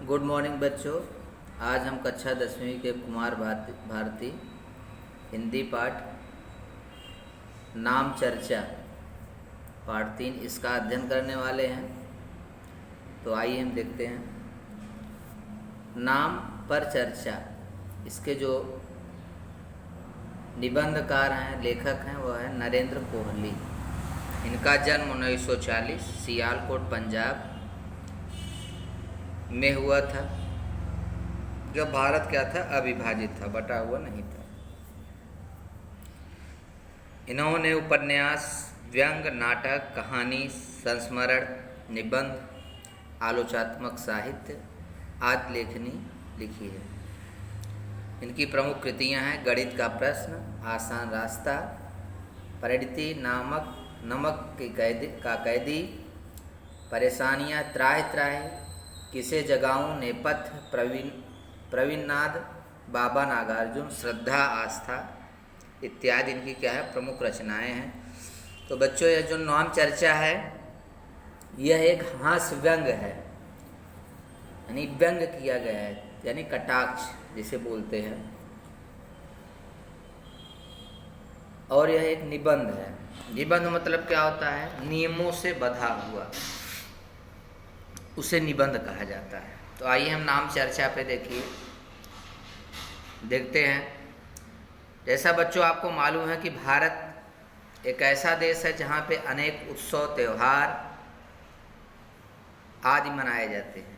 Good morning बच्चों। आज हम कक्षा 10वीं के कुमार भारती हिंदी पाठ नाम चर्चा पाठ 3 इसका अध्ययन करने वाले हैं। तो आइए हम देखते हैं। नाम पर चर्चा, इसके जो निबंधकार हैं, लेखक हैं, वह है नरेंद्र कोहली। इनका जन्म 1940 सियालकोट पंजाब में हुआ था, जब भारत क्या था, अविभाजित था, बटा हुआ नहीं था। इन्होंने उपन्यास, व्यंग, नाटक, कहानी, संस्मरण, निबंध, आलोचनात्मक साहित्य आदि लेखनी लिखी है। इनकी प्रमुख कृतियां हैं गणित का प्रश्न, आसान रास्ता, परिणति, नमक का कैदी, परेशानियां, त्राहि त्राहि, किसे जगाऊं, नेपथ्य, प्रवीणनाद, बाबा नागार्जुन, श्रद्धा, आस्था इत्यादि इनकी क्या है, प्रमुख रचनाएं हैं। तो बच्चों, यह जो नाम चर्चा है यह एक हास्य व्यंग है, यानी व्यंग किया गया है, यानी कटाक्ष जिसे बोलते हैं। और यह एक निबंध है। निबंध मतलब क्या होता है, नियमों से बंधा हुआ, उसे निबंध कहा जाता है। तो आइए हम नाम चर्चा पे देखते हैं। जैसा बच्चों आपको मालूम है कि भारत एक ऐसा देश है जहाँ पे अनेक उत्सव, त्यौहार आदि मनाए जाते हैं।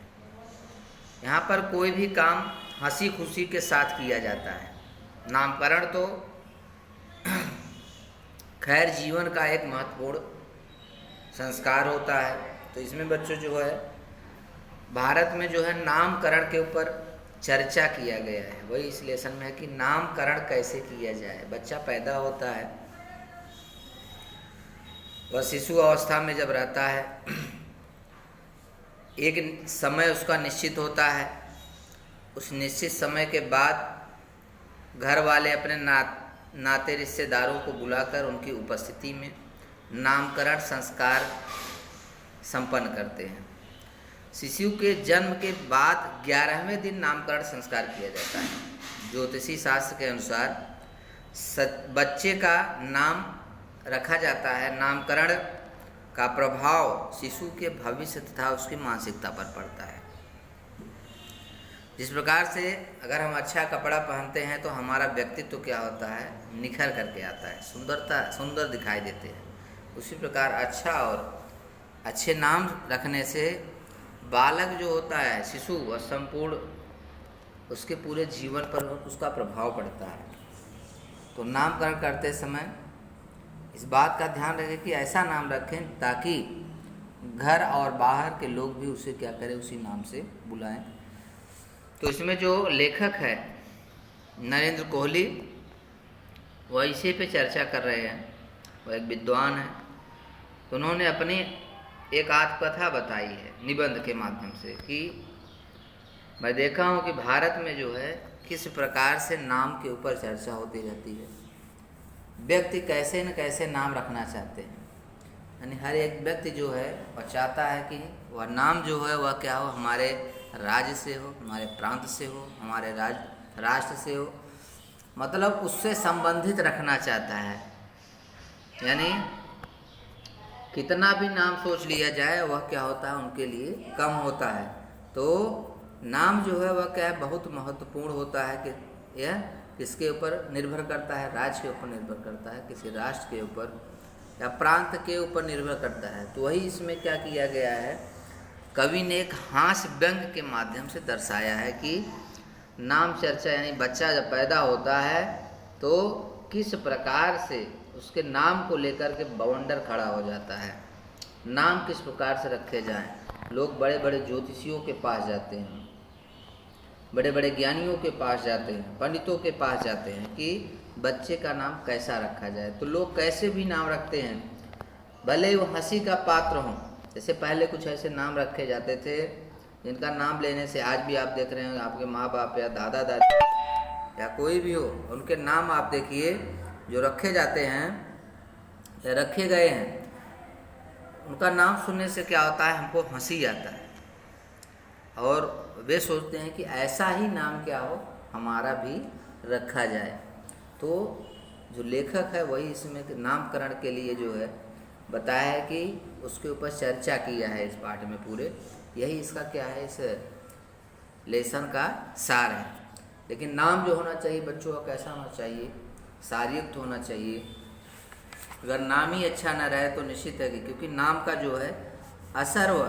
यहाँ पर कोई भी काम हंसी खुशी के साथ किया जाता है। नामकरण तो खैर जीवन का एक महत्वपूर्ण संस्कार होता है। तो इसमें बच्चों जो है भारत में जो है नामकरण के ऊपर चर्चा किया गया है। वही इस लेसन में है कि नामकरण कैसे किया जाए। बच्चा पैदा होता है, वह शिशु अवस्था में जब रहता है, एक समय उसका निश्चित होता है। उस निश्चित समय के बाद घर वाले अपने नाते रिश्तेदारों को बुलाकर उनकी उपस्थिति में नामकरण संस्कार संपन्न करते हैं। शिशु के जन्म के बाद 11वें दिन नामकरण संस्कार किया जाता है। ज्योतिषी शास्त्र के अनुसार बच्चे का नाम रखा जाता है। नामकरण का प्रभाव शिशु के भविष्य तथा उसकी मानसिकता पर पड़ता है। जिस प्रकार से अगर हम अच्छा कपड़ा पहनते हैं तो हमारा व्यक्तित्व क्या होता है, निखर करके आता है, सुंदर दिखाई देते हैं। उसी प्रकार अच्छा और अच्छे नाम रखने से बालक जो होता है, शिशु, वह संपूर्ण उसके पूरे जीवन पर उसका प्रभाव पड़ता है। तो नामकरण करते समय इस बात का ध्यान रखें कि ऐसा नाम रखें ताकि घर और बाहर के लोग भी उसे क्या करें, उसी नाम से बुलाएं। तो इसमें जो लेखक है नरेंद्र कोहली, वह इसी पे चर्चा कर रहे हैं। वह एक विद्वान है। तो उन्होंने अपनी एक आत्मकथा बताई है निबंध के माध्यम से कि मैं देखा हूँ कि भारत में जो है किस प्रकार से नाम के ऊपर चर्चा होती रहती है। व्यक्ति कैसे न कैसे नाम रखना चाहते हैं, यानी हर एक व्यक्ति जो है वह चाहता है कि वह नाम जो है वह क्या हो, हमारे राज्य से हो, हमारे प्रांत से हो, हमारे राष्ट्र से हो, मतलब उससे संबंधित रखना चाहता है। यानी कितना भी नाम सोच लिया जाए वह क्या होता है, उनके लिए कम होता है। तो नाम जो है वह क्या है, बहुत महत्वपूर्ण होता है कि यह किसके ऊपर निर्भर करता है, राज्य के ऊपर निर्भर करता है, किसी राष्ट्र के ऊपर या प्रांत के ऊपर निर्भर करता है। तो वही इसमें क्या किया गया है, कवि ने एक हास्य व्यंग के माध्यम से दर्शाया है कि नाम चर्चा, यानी बच्चा जब पैदा होता है तो किस प्रकार से उसके नाम को लेकर के बवंडर खड़ा हो जाता है। नाम किस प्रकार से रखे जाएं। लोग बड़े बड़े ज्योतिषियों के पास जाते हैं, बड़े बड़े ज्ञानियों के पास जाते हैं, पंडितों के पास जाते हैं कि बच्चे का नाम कैसा रखा जाए। तो लोग कैसे भी नाम रखते हैं, भले वो हंसी का पात्र हों। जैसे पहले कुछ ऐसे नाम रखे जाते थे जिनका नाम लेने से आज भी आप देख रहे हैं, आपके माँ बाप या दादा दादी या कोई भी हो, उनके नाम आप देखिए जो रखे जाते हैं या रखे गए हैं, उनका नाम सुनने से क्या होता है, हमको हंसी आता है। और वे सोचते हैं कि ऐसा ही नाम क्या हो हमारा भी रखा जाए। तो जो लेखक है वही इसमें नामकरण के लिए जो है बताया है कि उसके ऊपर चर्चा किया है इस पाठ में पूरे। यही इसका क्या है, इस लेसन का सार है। लेकिन नाम जो होना चाहिए बच्चों का कैसा होना चाहिए, सारयुक्त होना चाहिए। अगर नाम ही अच्छा न रहे तो निश्चित है कि, क्योंकि नाम का जो है असर व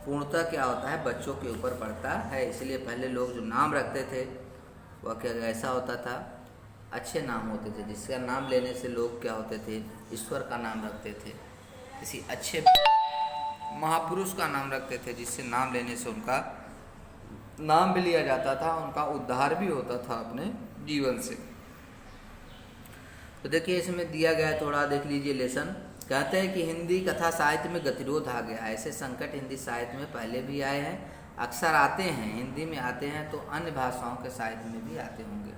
पूर्णतः क्या होता है बच्चों के ऊपर पड़ता है। इसलिए पहले लोग जो नाम रखते थे वह क्या ऐसा होता था, अच्छे नाम होते थे जिसका नाम लेने से लोग क्या होते थे, ईश्वर का नाम रखते थे, किसी अच्छे महापुरुष का नाम रखते थे जिससे नाम लेने से उनका नाम भी लिया जाता था, उनका उद्धार भी होता था अपने जीवन से। तो देखिए इसमें दिया गया है, थोड़ा देख लीजिए लेसन। कहते हैं कि हिंदी कथा साहित्य में गतिरोध आ गया। ऐसे संकट हिंदी साहित्य में पहले भी आए हैं, अक्सर आते हैं, हिंदी में आते हैं तो अन्य भाषाओं के साहित्य में भी आते होंगे।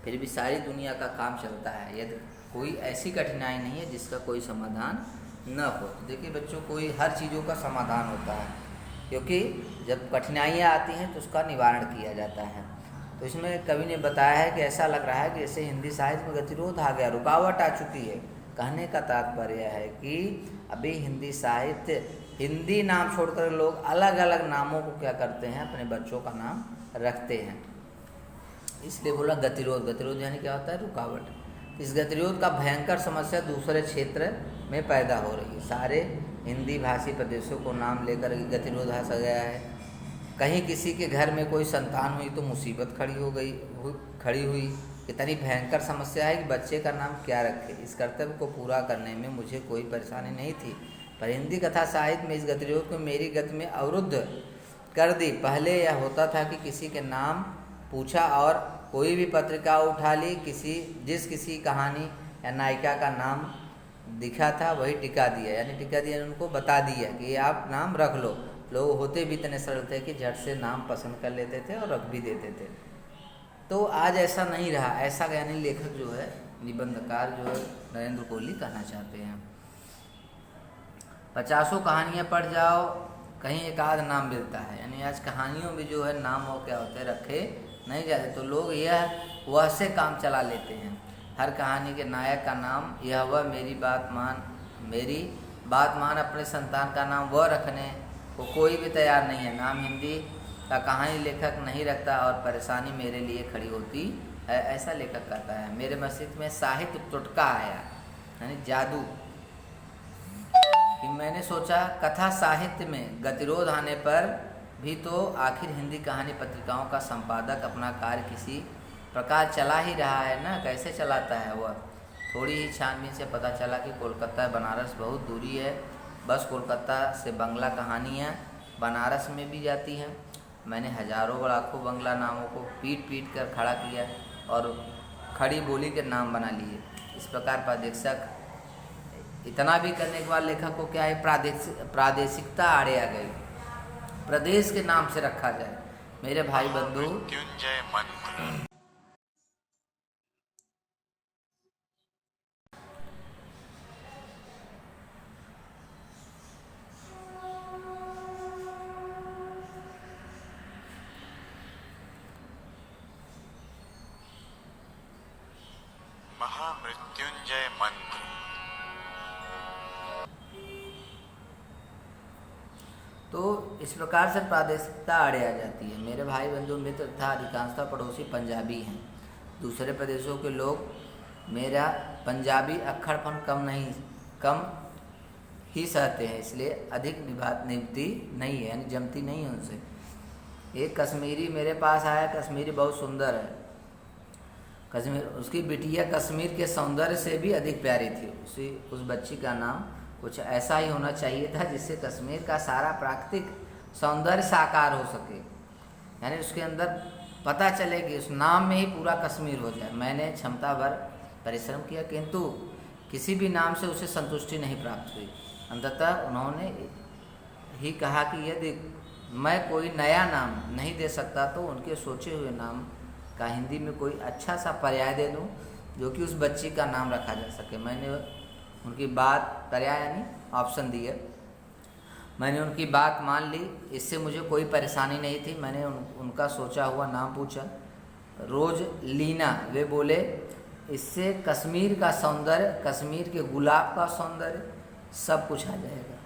फिर भी सारी दुनिया का काम चलता है, यदि कोई ऐसी कठिनाई नहीं है जिसका कोई समाधान न हो। तो देखिए बच्चों, कोई हर चीज़ों का समाधान होता है, क्योंकि जब कठिनाइयाँ आती हैं तो उसका निवारण किया जाता है। तो इसमें कवि ने बताया है कि ऐसा लग रहा है कि जैसे हिंदी साहित्य में गतिरोध आ गया, रुकावट आ चुकी है। कहने का तात्पर्य है कि अभी हिंदी साहित्य, हिंदी नाम छोड़कर लोग अलग अलग नामों को क्या करते हैं, अपने बच्चों का नाम रखते हैं। इसलिए बोला गतिरोध। गतिरोध यानी क्या होता है, रुकावट। इस गतिरोध का भयंकर समस्या दूसरे क्षेत्र में पैदा हो रही है। सारे हिंदी भाषी प्रदेशों को नाम लेकर गतिरोध आ गया है। कहीं किसी के घर में कोई संतान हुई तो मुसीबत खड़ी हुई। इतनी भयंकर समस्या है कि बच्चे का नाम क्या रखे। इस कर्तव्य को पूरा करने में मुझे कोई परेशानी नहीं थी, पर हिंदी कथा साहित्य में इस गतिरोध को मेरी गति में अवरुद्ध कर दी। पहले यह होता था कि किसी के नाम पूछा और कोई भी पत्रिका उठा ली, किसी कहानी या नायिका का नाम दिखा था वही टिका दिया, यानी टिका दिया उनको बता दिया कि आप नाम रख लो। लोग होते भी इतने सरल थे कि झट से नाम पसंद कर लेते थे और रख भी देते थे। तो आज ऐसा नहीं रहा। ऐसा यानी लेखक जो है, निबंधकार जो है नरेंद्र कोहली कहना चाहते हैं। 50 कहानियाँ पढ़ जाओ, कहीं एक आध नाम मिलता है। यानी आज कहानियों में जो है नाम हो क्या होते हैं, रखे नहीं जाते। तो लोग यह वह से काम चला लेते हैं। हर कहानी के नायक का नाम यह वह, मेरी बात मान अपने संतान का नाम वह रखने को कोई भी तैयार नहीं है। नाम हिंदी का कहानी लेखक नहीं रखता और परेशानी मेरे लिए खड़ी होती है, ऐसा लेखक कहता है। मेरे मस्तिष्क में साहित्य टुटका आया, यानी जादू, कि मैंने सोचा कथा साहित्य में गतिरोध आने पर भी तो आखिर हिंदी कहानी पत्रिकाओं का संपादक अपना कार्य किसी प्रकार चला ही रहा है ना, कैसे चलाता है वह। थोड़ी ही छानबीन से पता चला कि कोलकाता बनारस बहुत दूरी है। बस कोलकाता से बंगला कहानियाँ बनारस में भी जाती हैं। मैंने हजारों लाखों बंगला नामों को पीट कर खड़ा किया और खड़ी बोली के नाम बना लिए। इस प्रकार प्रादेशिक इतना भी करने के बाद लेखक को क्या है, प्रादेशिकता आड़े आ गई। प्रदेश के नाम से रखा जाए। मेरे भाई बंधु, मृत्युंजय मंत्र। महामृत्युंजय मंत्र। तो इस प्रकार से प्रादेशिकता आड़े आ जाती है। मेरे भाई बंधु मित्र तथा अधिकांशतः पड़ोसी पंजाबी हैं। दूसरे प्रदेशों के लोग मेरा पंजाबी अक्खड़पन कम ही सहते हैं, इसलिए अधिक निभती नहीं है, यानी जमती नहीं है उनसे। एक कश्मीरी मेरे पास आया। कश्मीरी बहुत सुंदर है। उसकी बिटिया कश्मीर के सौंदर्य से भी अधिक प्यारी थी। उस बच्ची का नाम कुछ ऐसा ही होना चाहिए था जिससे कश्मीर का सारा प्राकृतिक सौंदर्य साकार हो सके, यानी उसके अंदर पता चले कि उस नाम में ही पूरा कश्मीर हो जाए। मैंने क्षमता भर परिश्रम किया, किंतु किसी भी नाम से उसे संतुष्टि नहीं प्राप्त हुई। अंततः उन्होंने ही कहा कि यदि मैं कोई नया नाम नहीं दे सकता तो उनके सोचे हुए नाम का हिंदी में कोई अच्छा सा पर्याय दे दूं जो कि उस बच्ची का नाम रखा जा सके। मैंने उनकी बात पर्याय यानी ऑप्शन दिए। मैंने उनकी बात मान ली, इससे मुझे कोई परेशानी नहीं थी। मैंने उनका सोचा हुआ नाम पूछा, रोज लीना। वे बोले इससे कश्मीर का सौंदर्य, कश्मीर के गुलाब का सौंदर्य सब कुछ आ जाएगा।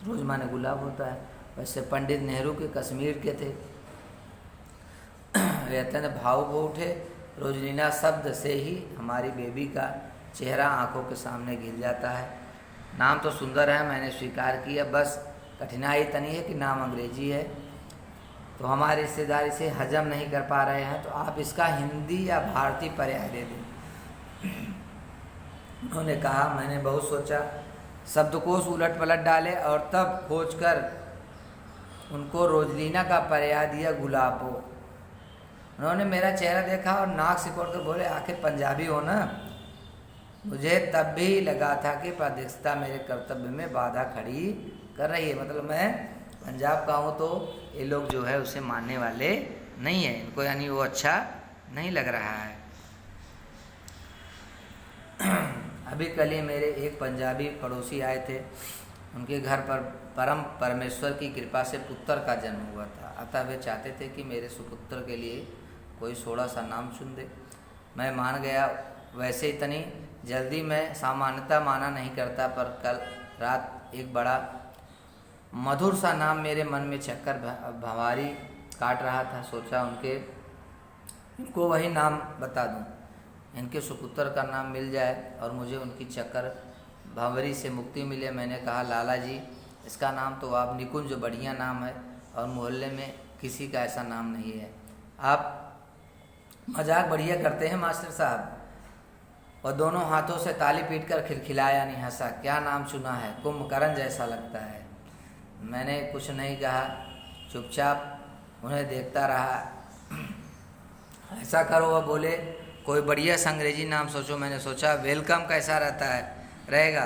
रोज माने गुलाब होता है, वैसे पंडित नेहरू के कश्मीर के थे। वे अत्यंत भावुक हो उठे। रोजलीना शब्द से ही हमारी बेबी का चेहरा आंखों के सामने गिर जाता है। नाम तो सुंदर है, मैंने स्वीकार किया, बस कठिनाई इतनी है कि नाम अंग्रेजी है, तो हमारे रिश्तेदार इसे हजम नहीं कर पा रहे हैं, तो आप इसका हिंदी या भारतीय पर्याय दे दें। उन्होंने कहा। मैंने बहुत सोचा, शब्दकोश उलट पलट डाले और तब खोजकर उनको रोजलीना का पर्याय दिया, गुलाबो। उन्होंने मेरा चेहरा देखा और नाक सिकोड़ कर बोले, आखिर पंजाबी हो ना। मुझे तब भी लगा था कि प्रादेशिकता मेरे कर्तव्य में बाधा खड़ी कर रही है। मतलब मैं पंजाब का हूँ तो ये लोग जो है उसे मानने वाले नहीं है, इनको यानी वो अच्छा नहीं लग रहा है। अभी कल ही मेरे एक पंजाबी पड़ोसी आए थे। उनके घर पर परम परमेश्वर की कृपा से पुत्र का जन्म हुआ था, अतः वे चाहते थे कि मेरे सुपुत्र के लिए कोई थोड़ा सा नाम चुन दे। मैं मान गया। वैसे इतनी जल्दी मैं सामान्यता माना नहीं करता, पर कल रात एक बड़ा मधुर सा नाम मेरे मन में चक्कर भंवारी काट रहा था। सोचा इनको वही नाम बता दूं, इनके सुपुत्र का नाम मिल जाए और मुझे उनकी चक्कर भंवरी से मुक्ति मिले। मैंने कहा, लाला जी, इसका नाम तो आप निकुंज बढ़िया नाम है और मोहल्ले में किसी का ऐसा नाम नहीं है। आप मजाक बढ़िया करते हैं मास्टर साहब। और दोनों हाथों से ताली पीटकर खिलखिलाया, नहीं हंसा। क्या नाम चुना है? कुंभकर्ण जैसा लगता है। मैंने कुछ नहीं कहा, चुपचाप उन्हें देखता रहा। ऐसा करो, वह बोले, कोई बढ़िया सा अंग्रेजी नाम सोचो। मैंने सोचा वेलकम कैसा रहता है, रहेगा।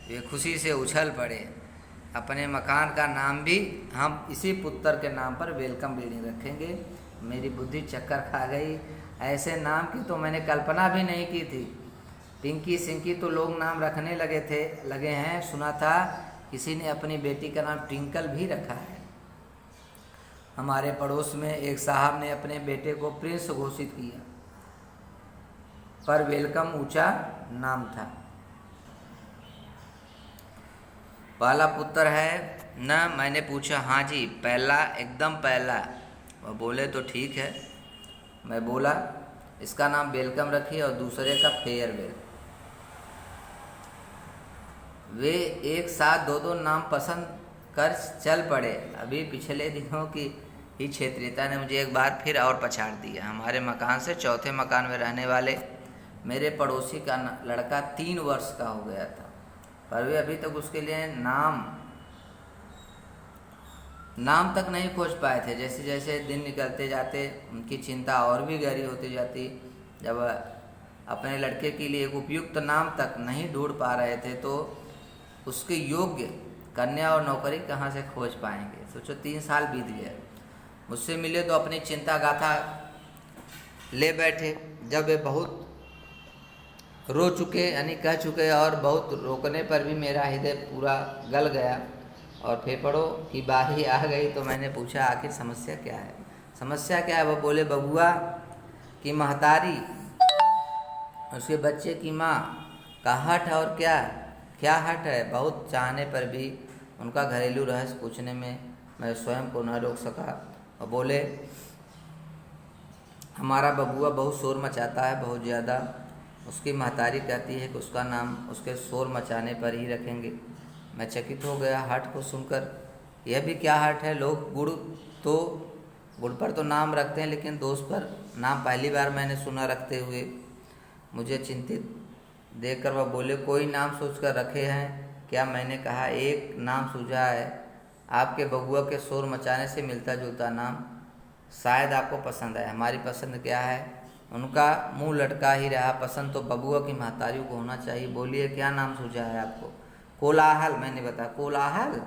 वे खुशी से उछल पड़े। अपने मकान का नाम भी हम इसी पुत्र के नाम पर वेलकम बिल्डिंग रखेंगे। मेरी बुद्धि चक्कर खा गई। ऐसे नाम की तो मैंने कल्पना भी नहीं की थी। टिंकी सिंकी तो लोग नाम रखने लगे हैं। सुना था किसी ने अपनी बेटी का नाम ट्विंकल भी रखा है। हमारे पड़ोस में एक साहब ने अपने बेटे को प्रिंस घोषित किया, पर वेलकम ऊंचा नाम था। पहला पुत्र है ना? मैंने पूछा। हाँ जी, पहला, एकदम पहला। वह बोले तो ठीक है। मैं बोला, इसका नाम वेलकम रखिए और दूसरे का फेयरवेल। वे एक साथ दो नाम पसंद कर चल पड़े। अभी पिछले दिनों की ही क्षेत्रीयता ने मुझे एक बार फिर और पछाड़ दिया। हमारे मकान से चौथे मकान में रहने वाले मेरे पड़ोसी का लड़का 3 वर्ष का हो गया था, पर वे अभी तक उसके लिए नाम तक नहीं खोज पाए थे। जैसे जैसे दिन निकलते जाते उनकी चिंता और भी गहरी होती जाती। जब अपने लड़के के लिए एक उपयुक्त नाम तक नहीं ढूंढ पा रहे थे तो उसके योग्य कन्या और नौकरी कहाँ से खोज पाएंगे। सोचो 3 साल बीत गए। मुझसे मिले तो अपनी चिंता गाथा ले बैठे। जब वे बहुत रो चुके, यानी कह चुके, और बहुत रोकने पर भी मेरा हृदय पूरा गल गया और फेफड़ों की बारी आ गई, तो मैंने पूछा, आखिर समस्या क्या है? समस्या क्या है? वो बोले, बबुआ की महतारी, उसके बच्चे की माँ का हठ। और क्या हठ है? बहुत चाहने पर भी उनका घरेलू रहस्य पूछने में मैं स्वयं को न रोक सका और बोले, हमारा बबुआ बहुत शोर मचाता है, बहुत ज़्यादा। उसकी महतारी कहती है कि उसका नाम उसके शोर मचाने पर ही रखेंगे। मैं चकित हो गया हठ को सुनकर। यह भी क्या हठ है? लोग गुड़ पर तो नाम रखते हैं, लेकिन दोस्त पर नाम पहली बार मैंने सुना रखते हुए। मुझे चिंतित देखकर वह बोले, कोई नाम सोचकर रखे हैं क्या? मैंने कहा, एक नाम सूझा है, आपके बबुआ के शोर मचाने से मिलता जुलता नाम, शायद आपको पसंद है। हमारी पसंद क्या है? उनका मुंह लटका ही रहा। पसंद तो बबुआ की महतारियों को होना चाहिए। बोलिए, क्या नाम सूझा है आपको? कोलाहल। मैंने बताया, कोलाहल।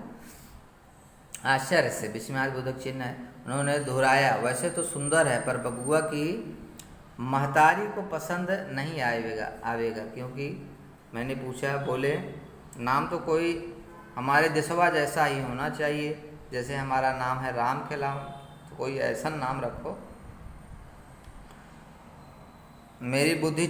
आश्चर्य से विस्मयास्पद चिन्ह है। उन्होंने दोहराया, वैसे तो सुंदर है, पर बबुआ की महतारी को पसंद नहीं आवेगा। क्योंकि मैंने पूछा। बोले, नाम तो कोई हमारे देशवा जैसा ही होना चाहिए। जैसे हमारा नाम है राम खिलावन, तो कोई ऐसा नाम रखो। मेरी बुद्धि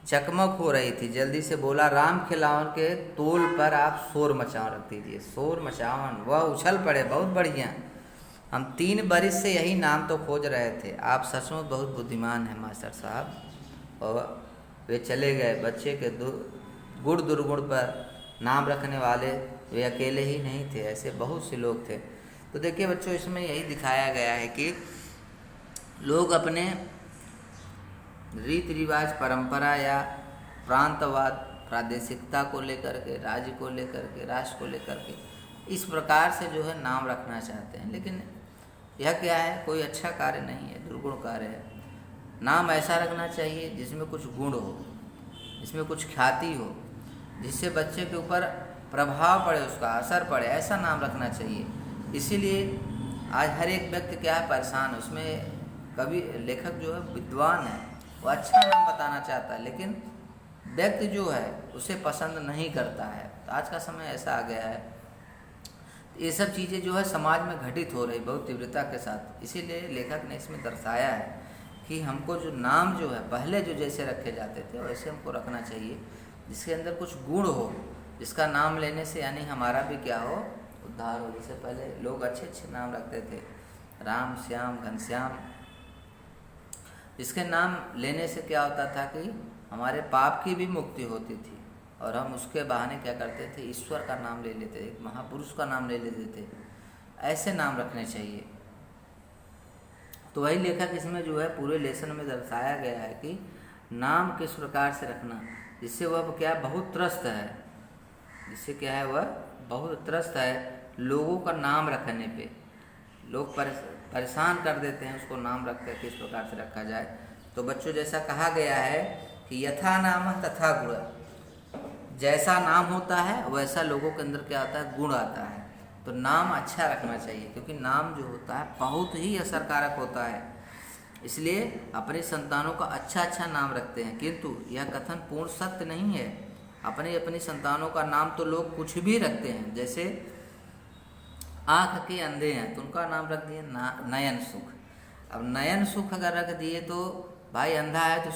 चकमक हो रही थी, जल्दी से बोला राम खिलावन के तोल पर आप शोर मचावन रख दीजिए। शोर मचावन, वह उछल पड़े, बहुत बढ़िया, हम 3 बरिस से यही नाम तो खोज रहे थे। आप सचमुच बहुत बुद्धिमान हैं मास्टर साहब। और वे चले गए। बच्चे के गुण दुर्गुण पर नाम रखने वाले वे अकेले ही नहीं थे, ऐसे बहुत से लोग थे। तो देखिए बच्चों, इसमें यही दिखाया गया है कि लोग अपने रीति रिवाज, परंपरा या प्रांतवाद, प्रादेशिकता को लेकर के, राज्य को लेकर के, राष्ट्र को लेकर के इस प्रकार से जो है नाम रखना चाहते हैं। लेकिन यह क्या है, कोई अच्छा कार्य नहीं है, दुर्गुण कार्य है। नाम ऐसा रखना चाहिए जिसमें कुछ गुण हो, जिसमें कुछ ख्याति हो, जिससे बच्चे के ऊपर प्रभाव पड़े, उसका असर पड़े, ऐसा नाम रखना चाहिए। इसीलिए आज हर एक व्यक्ति क्या है, परेशान है। उसमें कवि लेखक जो है विद्वान है, वो अच्छा नाम बताना चाहता है, लेकिन व्यक्ति जो है उसे पसंद नहीं करता है। तो आज का समय ऐसा आ गया है, ये सब चीज़ें जो है समाज में घटित हो रही बहुत तीव्रता के साथ। इसीलिए लेखक ने इसमें दर्शाया है कि हमको जो नाम जो है पहले जो जैसे रखे जाते थे वैसे हमको रखना चाहिए, जिसके अंदर कुछ गुण हो, जिसका नाम लेने से यानी हमारा भी क्या हो, उद्धार हो। जैसे पहले लोग अच्छे अच्छे नाम रखते थे, राम, श्याम, घनश्याम, जिसके नाम लेने से क्या होता था कि हमारे पाप की भी मुक्ति होती थी। और हम उसके बहाने क्या करते थे, ईश्वर का नाम ले लेते, एक महापुरुष का नाम ले लेते थे। ऐसे नाम रखने चाहिए। तो वही लेखक इसमें जो है पूरे लेसन में दर्शाया गया है कि नाम किस प्रकार से रखना, जिससे वह क्या बहुत त्रस्त है, जिससे क्या है वह बहुत त्रस्त है लोगों का नाम रखने पे। लोग परेशान कर देते हैं उसको नाम रख कर किस प्रकार से रखा जाए। तो बच्चों, जैसा कहा गया है कि यथा नाम तथा गुण, जैसा नाम होता है वैसा लोगों के अंदर क्या आता है, गुण आता है। तो नाम अच्छा रखना चाहिए, क्योंकि नाम जो होता है बहुत ही असरकारक होता है। इसलिए अपने संतानों का अच्छा अच्छा नाम रखते हैं, किंतु यह कथन पूर्ण सत्य नहीं है। अपनी संतानों का नाम तो लोग कुछ भी रखते हैं। जैसे आँख के अंधे हैं तो उनका नाम रख दिए नयन सुख। अब नयन सुख अगर रख दिए तो भाई अंधा है तो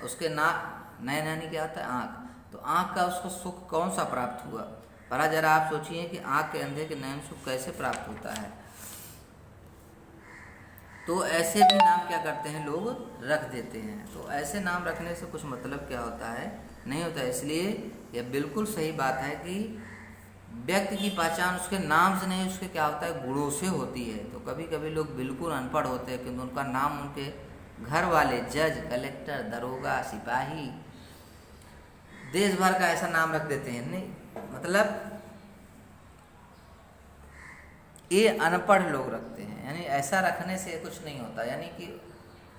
उसके नयन यानी क्या होता है, आँख। तो आँख का उसको सुख कौन सा प्राप्त हुआ, पर जरा आप सोचिए कि आँख के अंधे के नयन सुख कैसे प्राप्त होता है। तो ऐसे भी नाम क्या करते हैं, लोग रख देते हैं। तो ऐसे नाम रखने से कुछ मतलब क्या होता है, नहीं होता है। इसलिए यह बिल्कुल सही बात है कि व्यक्ति की पहचान उसके नाम से नहीं, उसके क्या होता है, गुणों से होती है। तो कभी कभी लोग बिल्कुल अनपढ़ होते हैं, किंतु उनका नाम उनके घर वाले, जज, कलेक्टर, दरोगा, सिपाही, देश भर का ऐसा नाम रख देते हैं। नहीं, मतलब ये अनपढ़ लोग रखते हैं। यानी ऐसा रखने से कुछ नहीं होता, यानी कि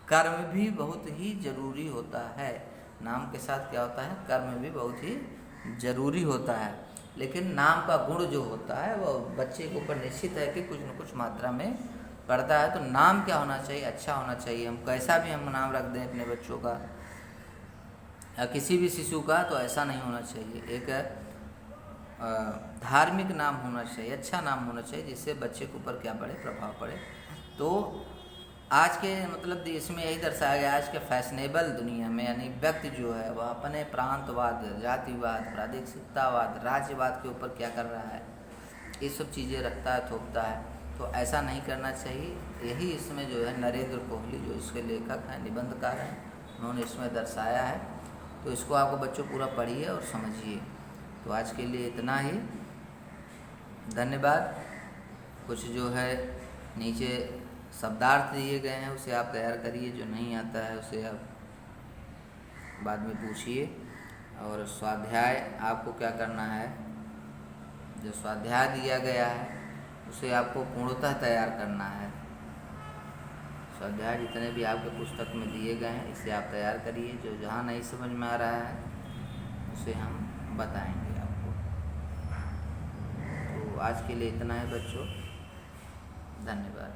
कर्म भी बहुत ही जरूरी होता है। नाम के साथ क्या होता है, कर्म भी बहुत ही जरूरी होता है। लेकिन नाम का गुण जो होता है वो बच्चे के ऊपर निश्चित है कि कुछ न कुछ मात्रा में पड़ता है। तो नाम क्या होना चाहिए, अच्छा होना चाहिए। हम कैसा भी हम नाम रख दें अपने बच्चों का या किसी भी शिशु का, तो ऐसा नहीं होना चाहिए। एक धार्मिक नाम होना चाहिए, अच्छा नाम होना चाहिए, जिससे बच्चे के ऊपर क्या पड़े, प्रभाव पड़े। तो आज के मतलब इसमें यही दर्शाया गया, आज के फैशनेबल दुनिया में यानी व्यक्ति जो है वह अपने प्रांतवाद, जातिवाद, प्रादेशिकतावाद, राज्यवाद के ऊपर क्या कर रहा है, ये सब चीज़ें रखता है, थोपता है। तो ऐसा नहीं करना चाहिए। यही इसमें जो है नरेंद्र कोहली जो इसके लेखक हैं, निबंधकार हैं, उन्होंने इसमें दर्शाया है। तो इसको आपको बच्चों पूरा पढ़िए और समझिए। तो आज के लिए इतना ही, धन्यवाद। कुछ जो है नीचे शब्दार्थ दिए गए हैं, उसे आप तैयार करिए। जो नहीं आता है उसे आप बाद में पूछिए। और स्वाध्याय आपको क्या करना है, जो स्वाध्याय दिया गया है उसे आपको पूर्णतः तैयार करना है। स्वाध्याय जितने भी आपके पुस्तक में दिए गए हैं इसे आप तैयार करिए। जो जहाँ नहीं समझ में आ रहा है उसे हम बताएंगे आपको। तो आज के लिए इतना है बच्चों, धन्यवाद।